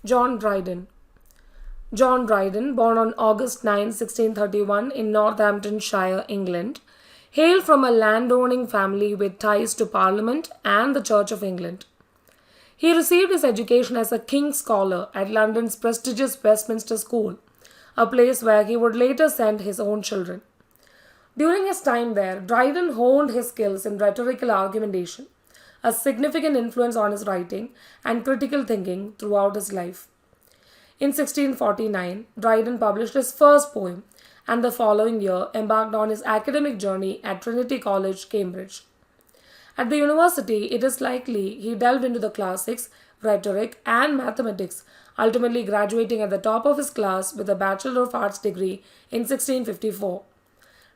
John Dryden. John Dryden, born on August 9, 1631 in Northamptonshire, England, hailed from a landowning family with ties to Parliament and the Church of England. He received his education as a King's Scholar at London's prestigious Westminster School, a place where he would later send his own children. During his time there, Dryden honed his skills in rhetorical argumentation, a significant influence on his writing and critical thinking throughout his life. In 1649, Dryden published his first poem and the following year embarked on his academic journey at Trinity College, Cambridge. At the university, it is likely he delved into the classics, rhetoric, and mathematics, ultimately graduating at the top of his class with a Bachelor of Arts degree in 1654.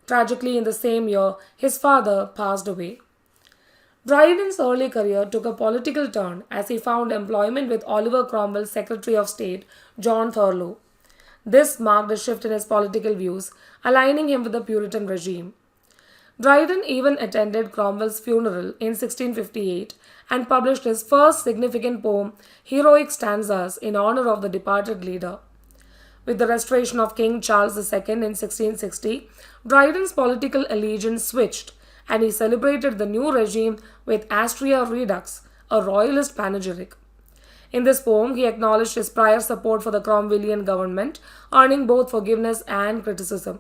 Tragically, in the same year, his father passed away. Dryden's early career took a political turn as he found employment with Oliver Cromwell's Secretary of State, John Thurlow. This marked a shift in his political views, aligning him with the Puritan regime. Dryden even attended Cromwell's funeral in 1658 and published his first significant poem, Heroic Stanzas, in honor of the departed leader. With the restoration of King Charles II in 1660, Dryden's political allegiance switched, and he celebrated the new regime with Astraea Redux, a royalist panegyric. In this poem, he acknowledged his prior support for the Cromwellian government, earning both forgiveness and criticism.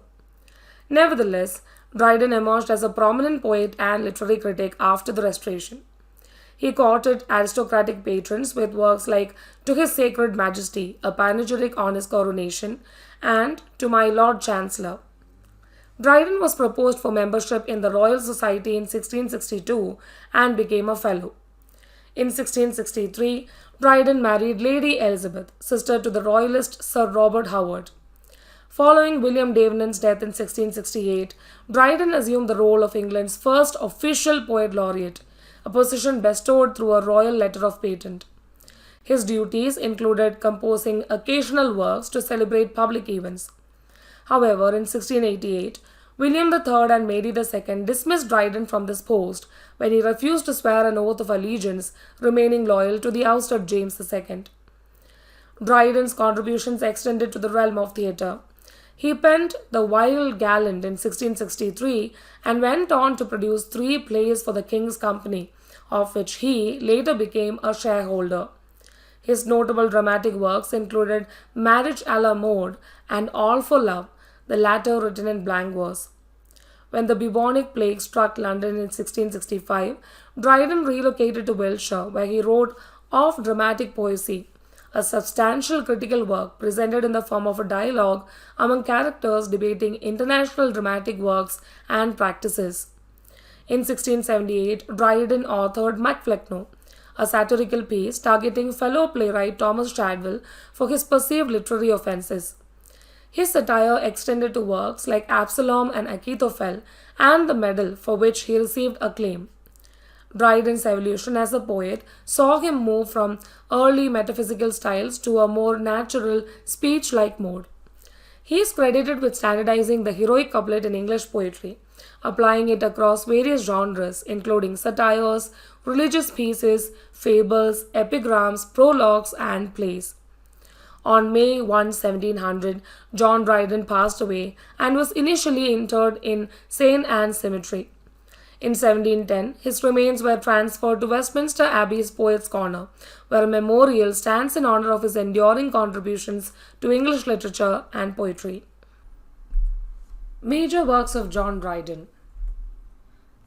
Nevertheless, Dryden emerged as a prominent poet and literary critic after the Restoration. He courted aristocratic patrons with works like To His Sacred Majesty, a panegyric on his coronation, and To My Lord Chancellor. Dryden was proposed for membership in the Royal Society in 1662 and became a fellow. In 1663, Dryden married Lady Elizabeth, sister to the royalist Sir Robert Howard. Following William Davenant's death in 1668, Dryden assumed the role of England's first official poet laureate, a position bestowed through a royal letter of patent. His duties included composing occasional works to celebrate public events. However, in 1688, William III and Mary II dismissed Dryden from this post when he refused to swear an oath of allegiance, remaining loyal to the ousted James II. Dryden's contributions extended to the realm of theatre. He penned The Wild Gallant in 1663 and went on to produce 3 plays for the King's Company, of which he later became a shareholder. His notable dramatic works included Marriage à la Mode and All for Love, the latter written in blank verse. When the bubonic plague struck London in 1665, Dryden relocated to Wiltshire, where he wrote Of Dramatick Poesie, a substantial critical work presented in the form of a dialogue among characters debating international dramatic works and practices. In 1678, Dryden authored Flecknoe, a satirical piece targeting fellow playwright Thomas Shadwell for his perceived literary offences. His satire extended to works like Absalom and Achitophel and The Medal, for which he received acclaim. Dryden's evolution as a poet saw him move from early metaphysical styles to a more natural, speech-like mode. He is credited with standardizing the heroic couplet in English poetry, applying it across various genres including satires, religious pieces, fables, epigrams, prologues, and plays. On May 1, 1700, John Dryden passed away and was initially interred in St. Anne's Cemetery. In 1710, his remains were transferred to Westminster Abbey's Poets' Corner, where a memorial stands in honor of his enduring contributions to English literature and poetry. Major works of John Dryden: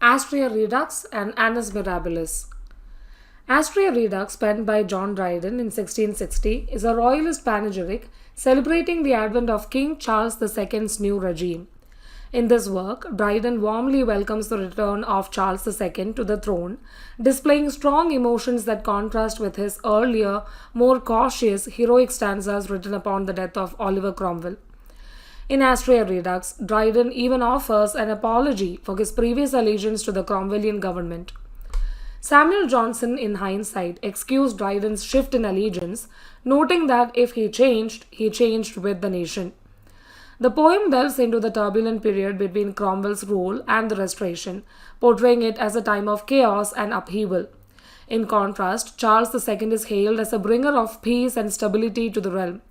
Astraea Redux and Annus Mirabilis. Astraea Redux, penned by John Dryden in 1660, is a royalist panegyric celebrating the advent of King Charles II's new regime. In this work, Dryden warmly welcomes the return of Charles II to the throne, displaying strong emotions that contrast with his earlier, more cautious, heroic stanzas written upon the death of Oliver Cromwell. In Astraea Redux, Dryden even offers an apology for his previous allegiance to the Cromwellian government. Samuel Johnson, in hindsight, excused Dryden's shift in allegiance, noting that if he changed with the nation. The poem delves into the turbulent period between Cromwell's rule and the Restoration, portraying it as a time of chaos and upheaval. In contrast, Charles II is hailed as a bringer of peace and stability to the realm.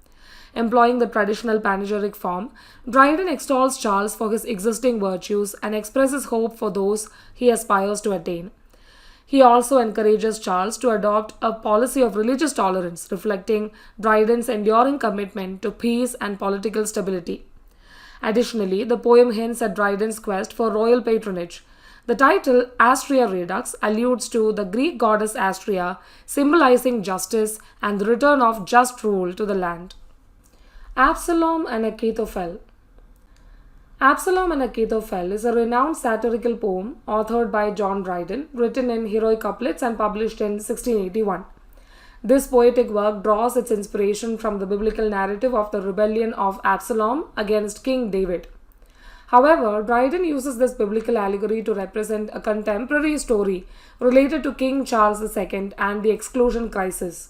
Employing the traditional panegyric form, Dryden extols Charles for his existing virtues and expresses hope for those he aspires to attain. He also encourages Charles to adopt a policy of religious tolerance, reflecting Dryden's enduring commitment to peace and political stability. Additionally, the poem hints at Dryden's quest for royal patronage. The title, Astraea Redux, alludes to the Greek goddess Astraea, symbolizing justice and the return of just rule to the land. Absalom and Achitophel. Absalom and Achitophel is a renowned satirical poem authored by John Dryden, written in heroic couplets and published in 1681. This poetic work draws its inspiration from the biblical narrative of the rebellion of Absalom against King David. However, Dryden uses this biblical allegory to represent a contemporary story related to King Charles II and the exclusion crisis.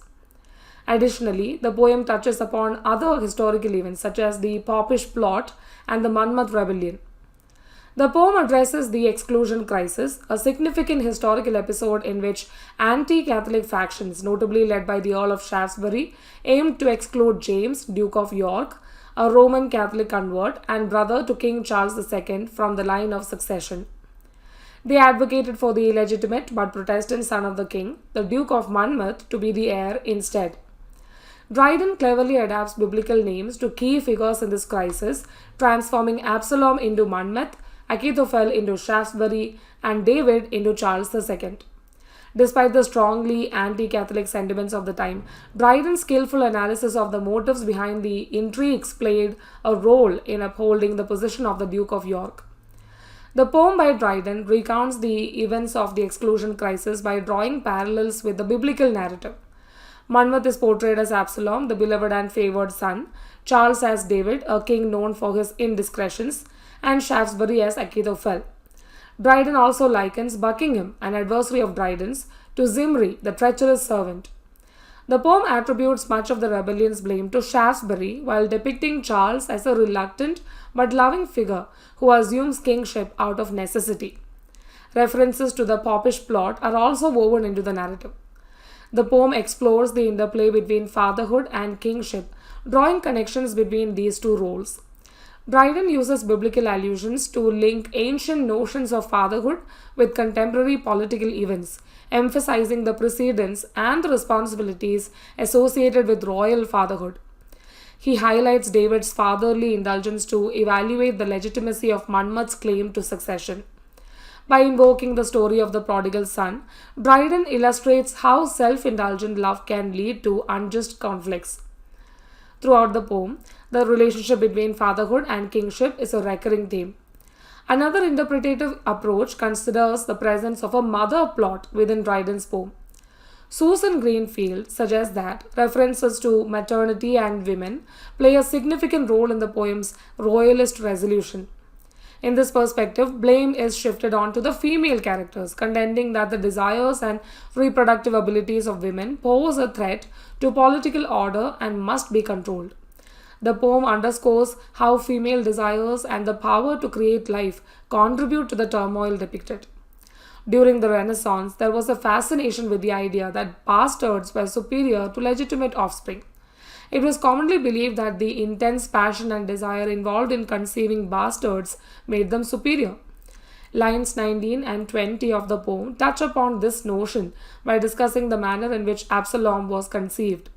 Additionally, the poem touches upon other historical events such as the Popish plot and the Monmouth rebellion. The poem addresses the exclusion crisis, a significant historical episode in which anti-Catholic factions, notably led by the Earl of Shaftesbury, aimed to exclude James, Duke of York, a Roman Catholic convert and brother to King Charles II, from the line of succession. They advocated for the illegitimate but Protestant son of the king, the Duke of Monmouth, to be the heir instead. Dryden cleverly adapts biblical names to key figures in this crisis, transforming Absalom into Monmouth, Achitophel into Shaftesbury, and David into Charles II. Despite the strongly anti-Catholic sentiments of the time, Dryden's skillful analysis of the motives behind the intrigues played a role in upholding the position of the Duke of York. The poem by Dryden recounts the events of the exclusion crisis by drawing parallels with the biblical narrative. Monmouth is portrayed as Absalom, the beloved and favored son, Charles as David, a king known for his indiscretions, and Shaftesbury as Achitophel. Dryden also likens Buckingham, an adversary of Dryden's, to Zimri, the treacherous servant. The poem attributes much of the rebellion's blame to Shaftesbury while depicting Charles as a reluctant but loving figure who assumes kingship out of necessity. References to the Popish plot are also woven into the narrative. The poem explores the interplay between fatherhood and kingship, drawing connections between these two roles. Dryden uses biblical allusions to link ancient notions of fatherhood with contemporary political events, emphasizing the precedence and the responsibilities associated with royal fatherhood. He highlights David's fatherly indulgence to evaluate the legitimacy of Monmouth's claim to succession. By invoking the story of the prodigal son, Dryden illustrates how self-indulgent love can lead to unjust conflicts. Throughout the poem, the relationship between fatherhood and kingship is a recurring theme. Another interpretative approach considers the presence of a mother plot within Dryden's poem. Susan Greenfield suggests that references to maternity and women play a significant role in the poem's royalist resolution. In this perspective, blame is shifted onto the female characters, contending that the desires and reproductive abilities of women pose a threat to political order and must be controlled. The poem underscores how female desires and the power to create life contribute to the turmoil depicted. During the Renaissance, there was a fascination with the idea that bastards were superior to legitimate offspring. It was commonly believed that the intense passion and desire involved in conceiving bastards made them superior. Lines 19 and 20 of the poem touch upon this notion by discussing the manner in which Absalom was conceived.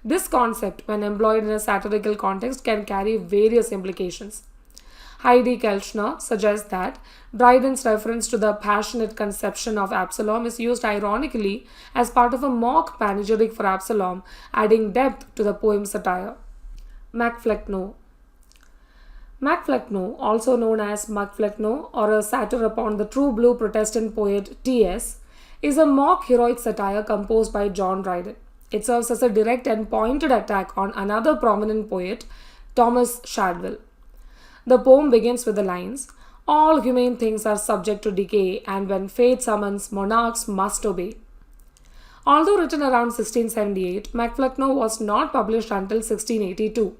This concept, when employed in a satirical context, can carry various implications. Heidi Kelchner suggests that Dryden's reference to the passionate conception of Absalom is used ironically as part of a mock panegyric for Absalom, adding depth to the poem's satire. Flecknoe. Flecknoe, also known as Flecknoe or a satire upon the true blue Protestant poet T.S., is a mock heroic satire composed by John Dryden. It serves as a direct and pointed attack on another prominent poet, Thomas Shadwell. The poem begins with the lines, "All humane things are subject to decay, and when fate summons, monarchs must obey." Although written around 1678, Flecknoe was not published until 1682.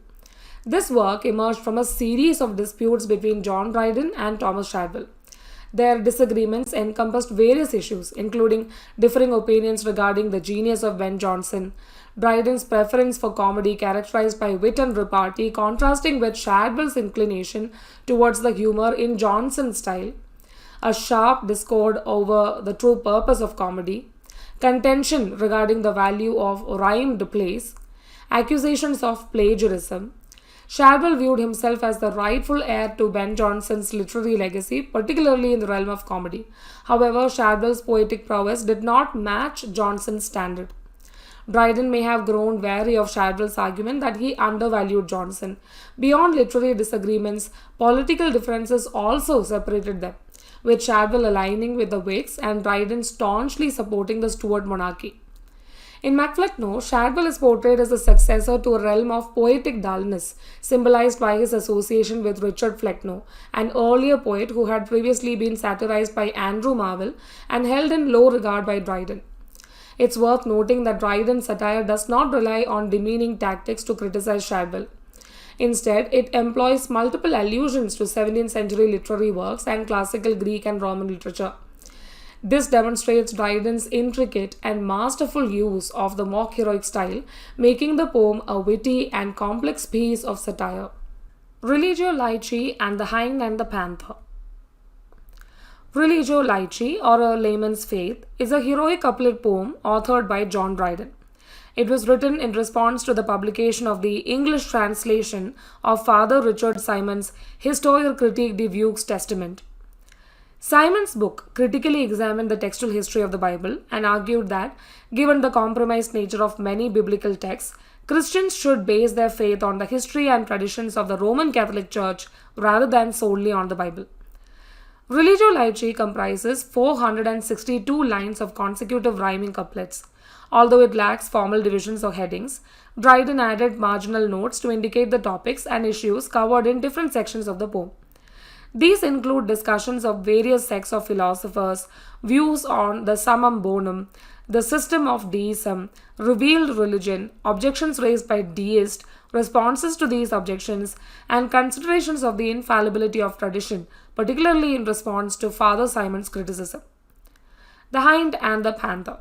This work emerged from a series of disputes between John Dryden and Thomas Shadwell. Their disagreements encompassed various issues, including differing opinions regarding the genius of Ben Jonson, Dryden's preference for comedy characterized by wit and repartee, contrasting with Shadwell's inclination towards the humor in Jonson's style, a sharp discord over the true purpose of comedy, contention regarding the value of rhymed plays, accusations of plagiarism. Shadwell viewed himself as the rightful heir to Ben Jonson's literary legacy, particularly in the realm of comedy. However, Shadwell's poetic prowess did not match Jonson's standard. Dryden may have grown wary of Shadwell's argument that he undervalued Jonson. Beyond literary disagreements, political differences also separated them, with Shadwell aligning with the Whigs and Dryden staunchly supporting the Stuart monarchy. In Flecknoe, Shadwell is portrayed as the successor to a realm of poetic dullness, symbolized by his association with Richard Flecknoe, an earlier poet who had previously been satirized by Andrew Marvell and held in low regard by Dryden. It's worth noting that Dryden's satire does not rely on demeaning tactics to criticize Shadwell. Instead, it employs multiple allusions to 17th century literary works and classical Greek and Roman literature. This demonstrates Dryden's intricate and masterful use of the mock heroic style, making the poem a witty and complex piece of satire. Religio Laici and the Hind and the Panther. Religio Laici, or A Layman's Faith, is a heroic couplet poem authored by John Dryden. It was written in response to the publication of the English translation of Father Richard Simon's Histoire critique des Vieux Testament. Simon's book critically examined the textual history of the Bible and argued that, given the compromised nature of many biblical texts, Christians should base their faith on the history and traditions of the Roman Catholic Church rather than solely on the Bible. Religio Laici comprises 462 lines of consecutive rhyming couplets. Although it lacks formal divisions or headings, Dryden added marginal notes to indicate the topics and issues covered in different sections of the poem. These include discussions of various sects of philosophers, views on the summum bonum, the system of deism, revealed religion, objections raised by deists, responses to these objections, and considerations of the infallibility of tradition, particularly in response to Father Simon's criticism. The Hind and the Panther.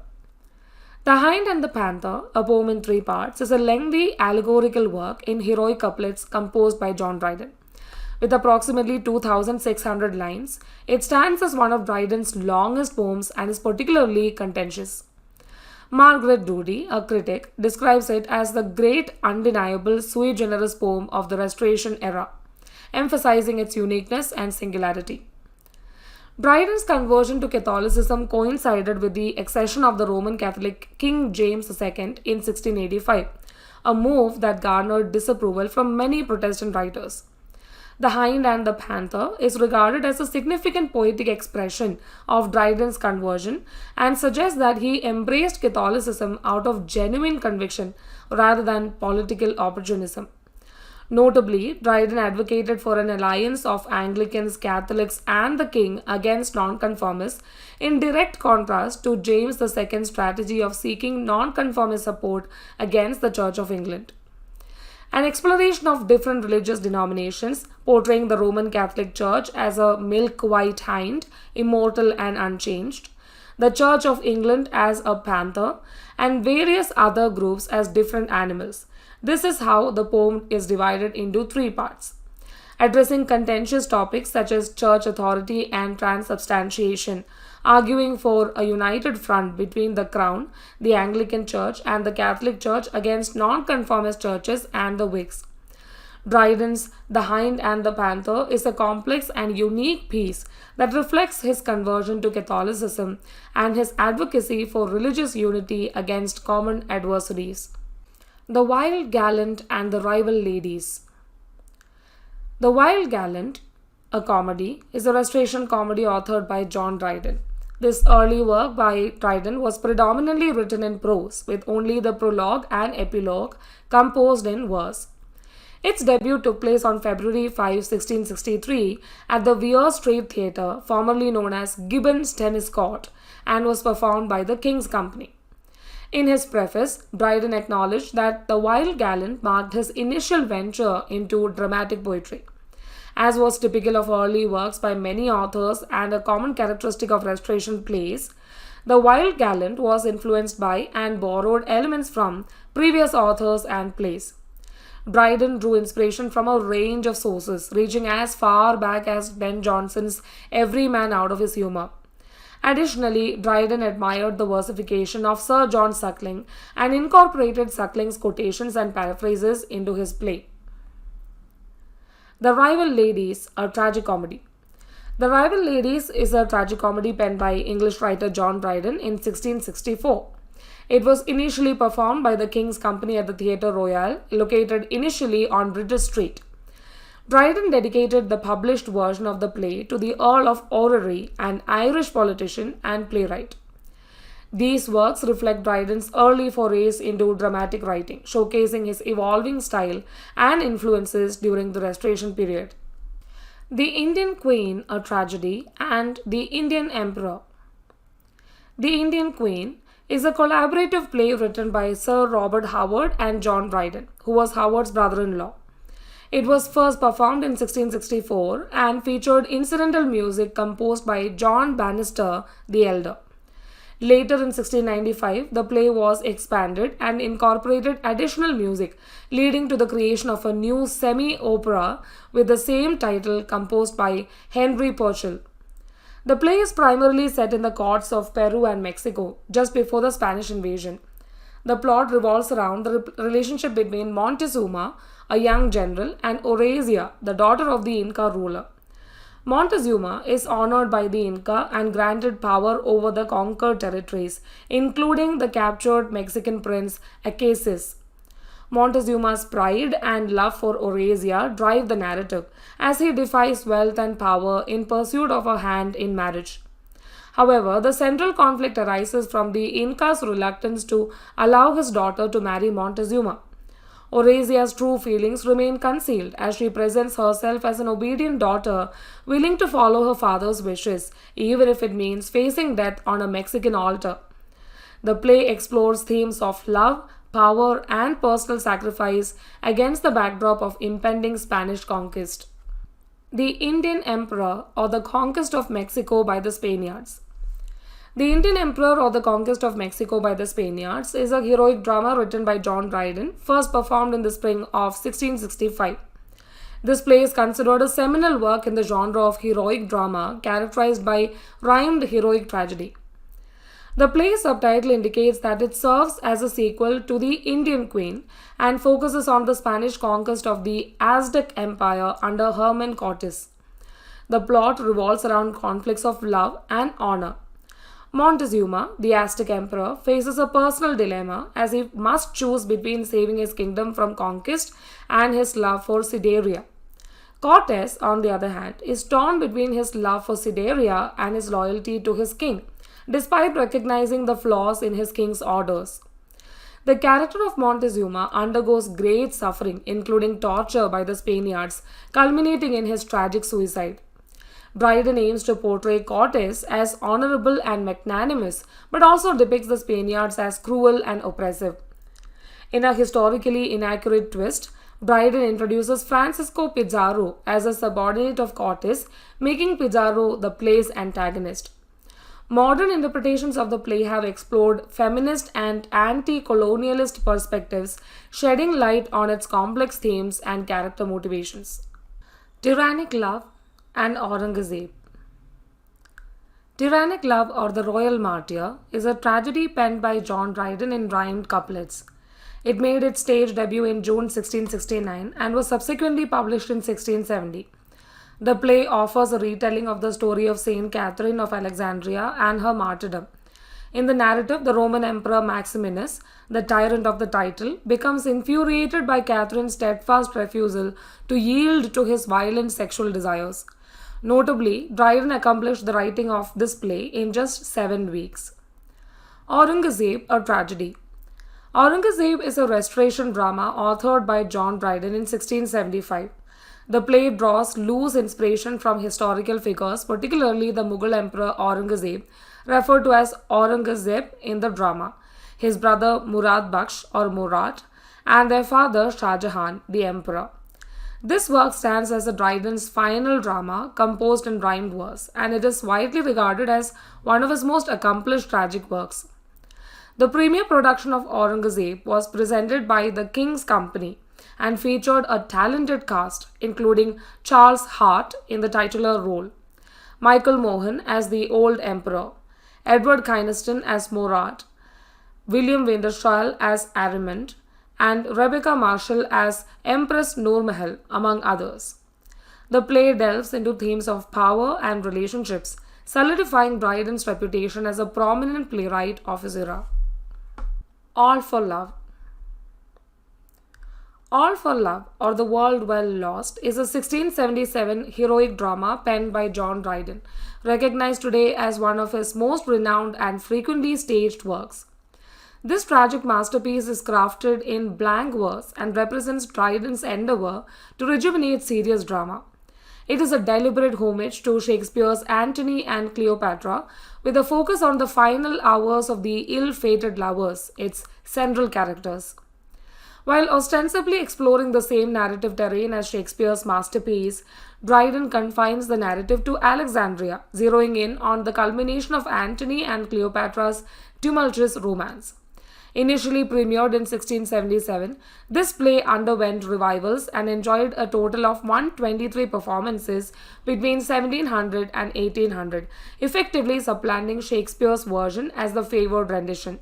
The Hind and the Panther, a poem in 3 parts, is a lengthy allegorical work in heroic couplets composed by John Dryden. With approximately 2,600 lines, it stands as one of Dryden's longest poems and is particularly contentious. Margaret Doody, a critic, describes it as the great undeniable sui generis poem of the Restoration era, emphasizing its uniqueness and singularity. Dryden's conversion to Catholicism coincided with the accession of the Roman Catholic King James II in 1685, a move that garnered disapproval from many Protestant writers. The Hind and the Panther is regarded as a significant poetic expression of Dryden's conversion and suggests that he embraced Catholicism out of genuine conviction rather than political opportunism. Notably, Dryden advocated for an alliance of Anglicans, Catholics, and the king against nonconformists, in direct contrast to James II's strategy of seeking nonconformist support against the Church of England. An exploration of different religious denominations, portraying the Roman Catholic Church as a milk-white hind, immortal and unchanged, the Church of England as a panther, and various other groups as different animals. This is how the poem is divided into 3 parts. Addressing contentious topics such as church authority and transubstantiation, arguing for a united front between the Crown, the Anglican Church, and the Catholic Church against nonconformist churches and the Whigs. Dryden's The Hind and the Panther is a complex and unique piece that reflects his conversion to Catholicism and his advocacy for religious unity against common adversaries. The Wild Gallant and the Rival Ladies. The Wild Gallant, a comedy, is a Restoration comedy authored by John Dryden. This early work by Dryden was predominantly written in prose, with only the prologue and epilogue composed in verse. Its debut took place on February 5, 1663 at the Weir Street Theatre, formerly known as Gibbon's Tennis Court, and was performed by the King's Company. In his preface, Dryden acknowledged that The Wild Gallant marked his initial venture into dramatic poetry, As was typical of early works by many authors and a common characteristic of Restoration plays, the Wild Gallant was influenced by and borrowed elements from previous authors and plays. Dryden drew inspiration from a range of sources, reaching as far back as Ben Jonson's Every Man Out of His Humour. Additionally, Dryden admired the versification of Sir John Suckling and incorporated Suckling's quotations and paraphrases into his play. The Rival Ladies, a tragicomedy. The Rival Ladies is a tragicomedy penned by English writer John Dryden in 1664. It was initially performed by the King's Company at the Theatre Royal, located initially on Bridges Street. Dryden dedicated the published version of the play to the Earl of Orrery, an Irish politician and playwright. These works reflect Dryden's early forays into dramatic writing, showcasing his evolving style and influences during the Restoration period. The Indian Queen, a Tragedy, and The Indian Emperor. The Indian Queen is a collaborative play written by Sir Robert Howard and John Dryden, who was Howard's brother-in-law. It was first performed in 1664 and featured incidental music composed by John Bannister the Elder. Later in 1695, the play was expanded and incorporated additional music, leading to the creation of a new semi-opera with the same title composed by Henry Purcell. The play is primarily set in the courts of Peru and Mexico, just before the Spanish invasion. The plot revolves around the relationship between Montezuma, a young general, and Orazia, the daughter of the Inca ruler. Montezuma is honored by the Inca and granted power over the conquered territories, including the captured Mexican prince Acacius. Montezuma's pride and love for Orazia drive the narrative, as he defies wealth and power in pursuit of her hand in marriage. However, the central conflict arises from the Inca's reluctance to allow his daughter to marry Montezuma. Orazia's true feelings remain concealed as she presents herself as an obedient daughter willing to follow her father's wishes, even if it means facing death on a Mexican altar. The play explores themes of love, power, and personal sacrifice against the backdrop of impending Spanish conquest. The Indian Emperor, or the Conquest of Mexico by the Spaniards. The Indian Emperor, or the Conquest of Mexico by the Spaniards, is a heroic drama written by John Dryden, first performed in the spring of 1665. This play is considered a seminal work in the genre of heroic drama, characterized by rhymed heroic tragedy. The play's subtitle indicates that it serves as a sequel to The Indian Queen and focuses on the Spanish conquest of the Aztec Empire under Herman Cortes. The plot revolves around conflicts of love and honor. Montezuma, the Aztec emperor, faces a personal dilemma as he must choose between saving his kingdom from conquest and his love for Sideria. Cortes, on the other hand, is torn between his love for Sideria and his loyalty to his king, despite recognizing the flaws in his king's orders. The character of Montezuma undergoes great suffering, including torture by the Spaniards, culminating in his tragic suicide. Dryden aims to portray Cortes as honorable and magnanimous, but also depicts the Spaniards as cruel and oppressive. In a historically inaccurate twist, Dryden introduces Francisco Pizarro as a subordinate of Cortes, making Pizarro the play's antagonist. Modern interpretations of the play have explored feminist and anti-colonialist perspectives, shedding light on its complex themes and character motivations. Tyrannick Love and Aureng-Zebe. Tyrannick Love, or the Royal Martyr, is a tragedy penned by John Dryden in rhymed couplets. It made its stage debut in June 1669 and was subsequently published in 1670. The play offers a retelling of the story of Saint Catherine of Alexandria and her martyrdom. In the narrative, the Roman Emperor Maximinus, the tyrant of the title, becomes infuriated by Catherine's steadfast refusal to yield to his violent sexual desires. Notably, Dryden accomplished the writing of this play in just 7 weeks. Aureng-Zebe, a Tragedy. Aureng-Zebe is a restoration drama authored by John Dryden in 1675. The play draws loose inspiration from historical figures, particularly the Mughal Emperor Aureng-Zebe, referred to as Aureng-Zebe in the drama, his brother Murad Baksh or Murad, and their father Shah Jahan, the emperor. This work stands as Dryden's final drama composed in rhymed verse, and it is widely regarded as one of his most accomplished tragic works. The premiere production of Aureng-Zebe was presented by the King's Company and featured a talented cast, including Charles Hart in the titular role, Michael Mohan as the Old Emperor, Edward Kynaston as Morat, William Wintershall as Aramint, and Rebecca Marshall as Empress Noormahal, among others. The play delves into themes of power and relationships, solidifying Dryden's reputation as a prominent playwright of his era. All for Love. All for Love, or The World Well Lost, is a 1677 heroic drama penned by John Dryden, recognized today as one of his most renowned and frequently staged works. This tragic masterpiece is crafted in blank verse and represents Dryden's endeavor to rejuvenate serious drama. It is a deliberate homage to Shakespeare's Antony and Cleopatra, with a focus on the final hours of the ill-fated lovers, its central characters. While ostensibly exploring the same narrative terrain as Shakespeare's masterpiece, Dryden confines the narrative to Alexandria, zeroing in on the culmination of Antony and Cleopatra's tumultuous romance. Initially premiered in 1677, this play underwent revivals and enjoyed a total of 123 performances between 1700 and 1800, effectively supplanting Shakespeare's version as the favored rendition.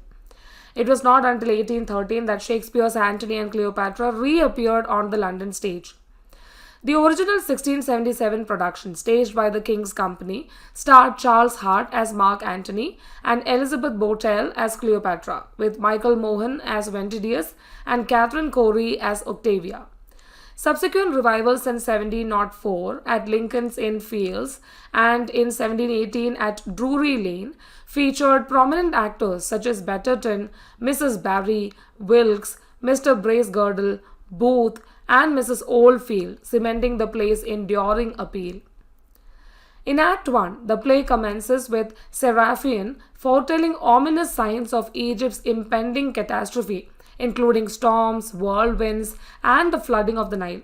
It was not until 1813 that Shakespeare's Antony and Cleopatra reappeared on the London stage. The original 1677 production, staged by the King's Company, starred Charles Hart as Mark Antony and Elizabeth Bowtell as Cleopatra, with Michael Mohan as Ventidius and Catherine Corey as Octavia. Subsequent revivals in 1704 at Lincoln's Inn Fields and in 1718 at Drury Lane featured prominent actors such as Betterton, Mrs. Barry, Wilkes, Mr. Bracegirdle, Booth, and Mrs. Oldfield, cementing the play's enduring appeal. In Act 1, the play commences with Seraphion foretelling ominous signs of Egypt's impending catastrophe, including storms, whirlwinds, and the flooding of the Nile.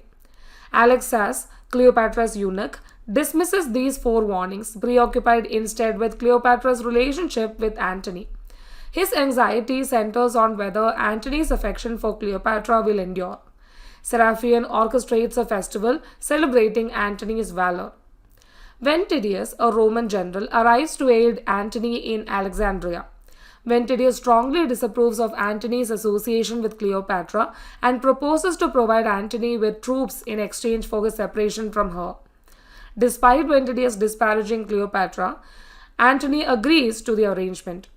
Alexas, Cleopatra's eunuch, dismisses these forewarnings, preoccupied instead with Cleopatra's relationship with Antony. His anxiety centers on whether Antony's affection for Cleopatra will endure. Seraphion orchestrates a festival celebrating Antony's valor. Ventidius, a Roman general, arrives to aid Antony in Alexandria. Ventidius strongly disapproves of Antony's association with Cleopatra and proposes to provide Antony with troops in exchange for his separation from her. Despite Ventidius disparaging Cleopatra, Antony agrees to the arrangement.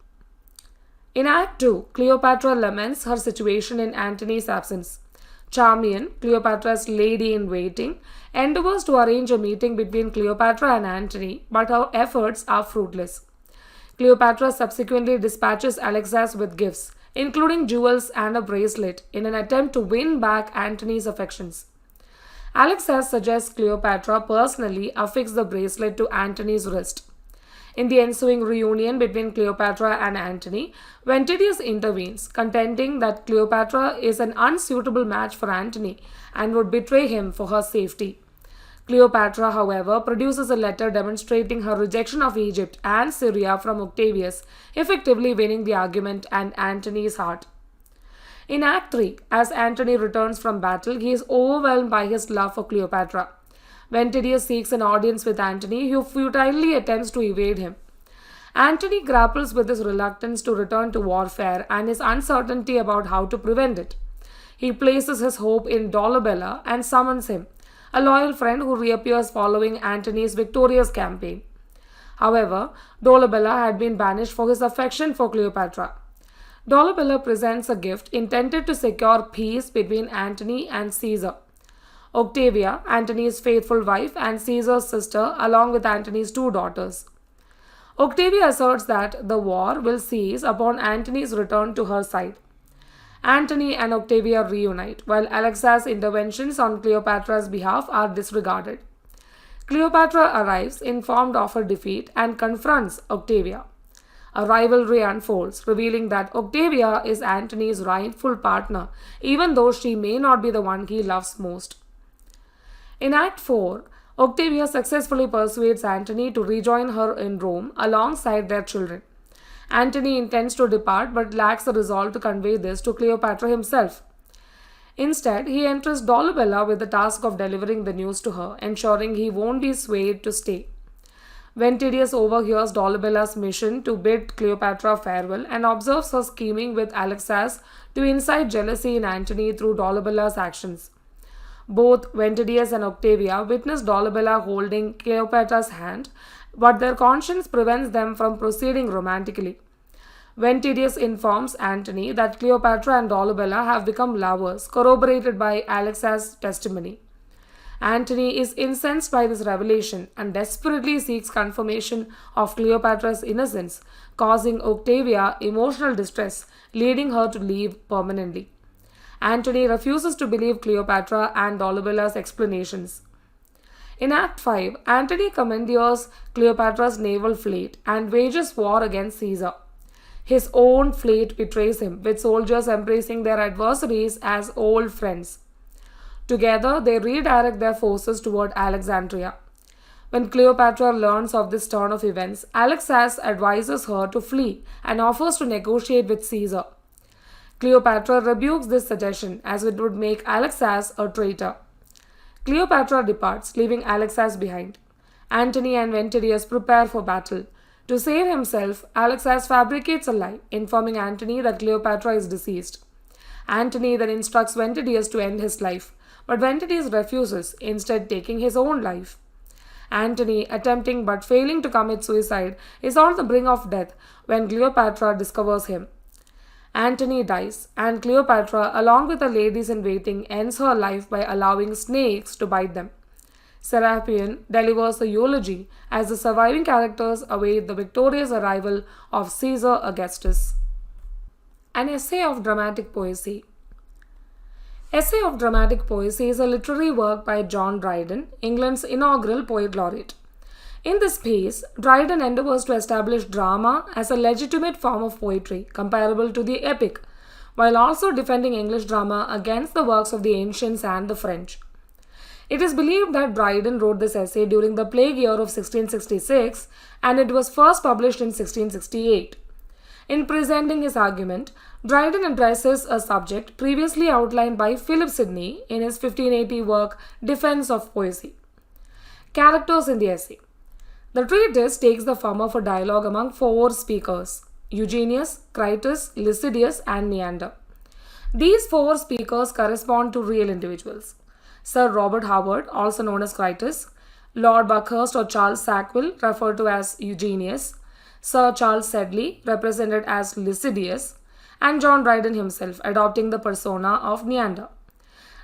In Act 2, Cleopatra laments her situation in Antony's absence. Charmian, Cleopatra's lady-in-waiting, endeavors to arrange a meeting between Cleopatra and Antony, but her efforts are fruitless. Cleopatra subsequently dispatches Alexas with gifts, including jewels and a bracelet, in an attempt to win back Antony's affections. Alexas suggests Cleopatra personally affix the bracelet to Antony's wrist. In the ensuing reunion between Cleopatra and Antony, Ventidius intervenes, contending that Cleopatra is an unsuitable match for Antony and would betray him for her safety. Cleopatra, however, produces a letter demonstrating her rejection of Egypt and Syria from Octavius, effectively winning the argument and Antony's heart. In Act 3, as Antony returns from battle, he is overwhelmed by his love for Cleopatra. Ventidius seeks an audience with Antony, who futilely attempts to evade him. Antony grapples with his reluctance to return to warfare and his uncertainty about how to prevent it. He places his hope in Dolabella and summons him, a loyal friend who reappears following Antony's victorious campaign. However, Dolabella had been banished for his affection for Cleopatra. Dolabella presents a gift intended to secure peace between Antony and Caesar. Octavia, Antony's faithful wife and Caesar's sister, along with Antony's 2 daughters. Octavia asserts that the war will cease upon Antony's return to her side. Antony and Octavia reunite, while Alexas' interventions on Cleopatra's behalf are disregarded. Cleopatra arrives, informed of her defeat, and confronts Octavia. A rivalry unfolds, revealing that Octavia is Antony's rightful partner, even though she may not be the one he loves most. In Act 4, Octavia successfully persuades Antony to rejoin her in Rome alongside their children. Antony intends to depart but lacks the resolve to convey this to Cleopatra himself. Instead, he entrusts Dolabella with the task of delivering the news to her, ensuring he won't be swayed to stay. Ventidius overhears Dolabella's mission to bid Cleopatra farewell and observes her scheming with Alexas to incite jealousy in Antony through Dolabella's actions. Both Ventidius and Octavia witness Dolabella holding Cleopatra's hand, but their conscience prevents them from proceeding romantically. Ventidius informs Antony that Cleopatra and Dolabella have become lovers, corroborated by Alexas' testimony. Antony is incensed by this revelation and desperately seeks confirmation of Cleopatra's innocence, causing Octavia emotional distress, leading her to leave permanently. Antony refuses to believe Cleopatra and Dolabella's explanations. In Act 5, Antony commandeers Cleopatra's naval fleet and wages war against Caesar. His own fleet betrays him, with soldiers embracing their adversaries as old friends. Together, they redirect their forces toward Alexandria. When Cleopatra learns of this turn of events, Alexas advises her to flee and offers to negotiate with Caesar. Cleopatra rebukes this suggestion as it would make Alexas a traitor. Cleopatra departs, leaving Alexas behind. Antony and Ventidius prepare for battle. To save himself, Alexas fabricates a lie, informing Antony that Cleopatra is deceased. Antony then instructs Ventidius to end his life, but Ventidius refuses, instead taking his own life. Antony, attempting but failing to commit suicide, is on the brink of death when Cleopatra discovers him. Antony dies, and Cleopatra, along with the ladies in waiting, ends her life by allowing snakes to bite them. Serapion delivers a eulogy as the surviving characters await the victorious arrival of Caesar Augustus. An Essay of Dramatic Poesie. Essay of Dramatic Poesie is a literary work by John Dryden, England's inaugural poet laureate. In this piece, Dryden endeavors to establish drama as a legitimate form of poetry comparable to the epic, while also defending English drama against the works of the ancients and the French. It is believed that Dryden wrote this essay during the plague year of 1666, and it was first published in 1668. In presenting his argument, Dryden addresses a subject previously outlined by Philip Sidney in his 1580 work Defense of Poesy. Characters in the essay. The treatise takes the form of a dialogue among four speakers: Eugenius, Crates, Lycidius, and Neander. These four speakers correspond to real individuals: Sir Robert Howard, also known as Crates; Lord Buckhurst or Charles Sackville, referred to as Eugenius; Sir Charles Sedley, represented as Lycidius; and John Dryden himself, adopting the persona of Neander.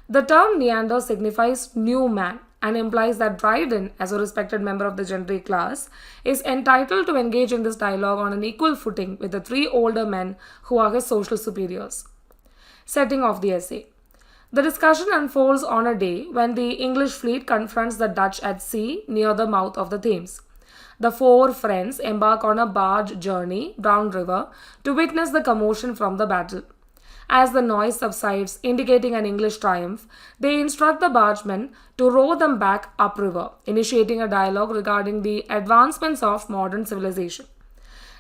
The term Neander signifies new man and implies that Dryden, as a respected member of the gentry class, is entitled to engage in this dialogue on an equal footing with the three older men who are his social superiors. Setting of the essay. The discussion unfolds on a day when the English fleet confronts the Dutch at sea near the mouth of the Thames. The four friends embark on a barge journey down river to witness the commotion from the battle. As the noise subsides, indicating an English triumph, they instruct the bargemen to row them back upriver, initiating a dialogue regarding the advancements of modern civilization.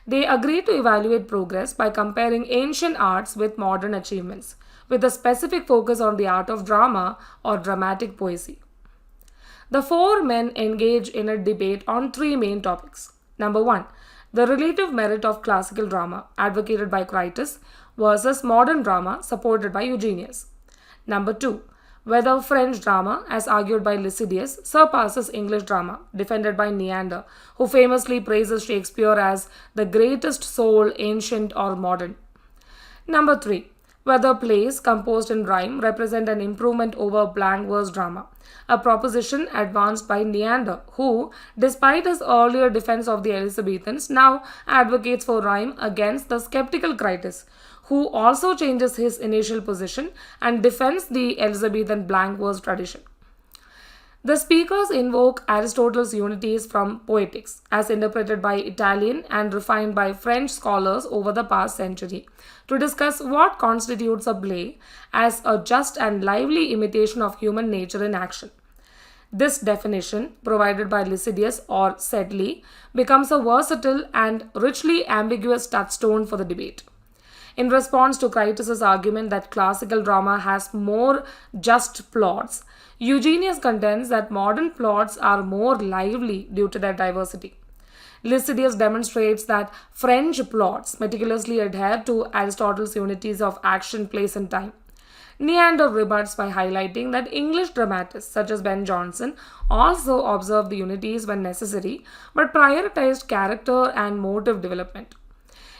They agree to evaluate progress by comparing ancient arts with modern achievements, with a specific focus on the art of drama or dramatic poesy. The four men engage in a debate on three main topics. Number 1, the relative merit of classical drama, advocated by Crates, versus modern drama, supported by Eugenius. Number 2, whether French drama, as argued by Lycidius, surpasses English drama, defended by Neander, who famously praises Shakespeare as the greatest soul, ancient or modern. Number 3, whether plays composed in rhyme represent an improvement over blank verse drama, a proposition advanced by Neander, who, despite his earlier defense of the Elizabethans, now advocates for rhyme against the skeptical Crates, who also changes his initial position and defends the Elizabethan blank verse tradition. The speakers invoke Aristotle's unities from Poetics, as interpreted by Italian and refined by French scholars over the past century, to discuss what constitutes a play as a just and lively imitation of human nature in action. This definition, provided by Lycidius or Sedley, becomes a versatile and richly ambiguous touchstone for the debate. In response to Critus's argument that classical drama has more just plots, Eugenius contends that modern plots are more lively due to their diversity. Lycidius demonstrates that French plots meticulously adhere to Aristotle's unities of action, place, and time. Neander rebuts by highlighting that English dramatists such as Ben Jonson also observed the unities when necessary but prioritized character and motive development.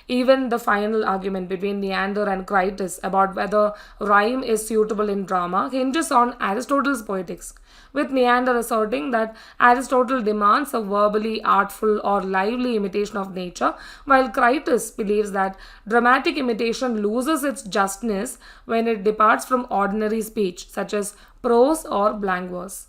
Even the final argument between Neander and Critus about whether rhyme is suitable in drama hinges on Aristotle's poetics, with Neander asserting that Aristotle demands a verbally artful or lively imitation of nature, while Critus believes that dramatic imitation loses its justness when it departs from ordinary speech, such as prose or blank verse.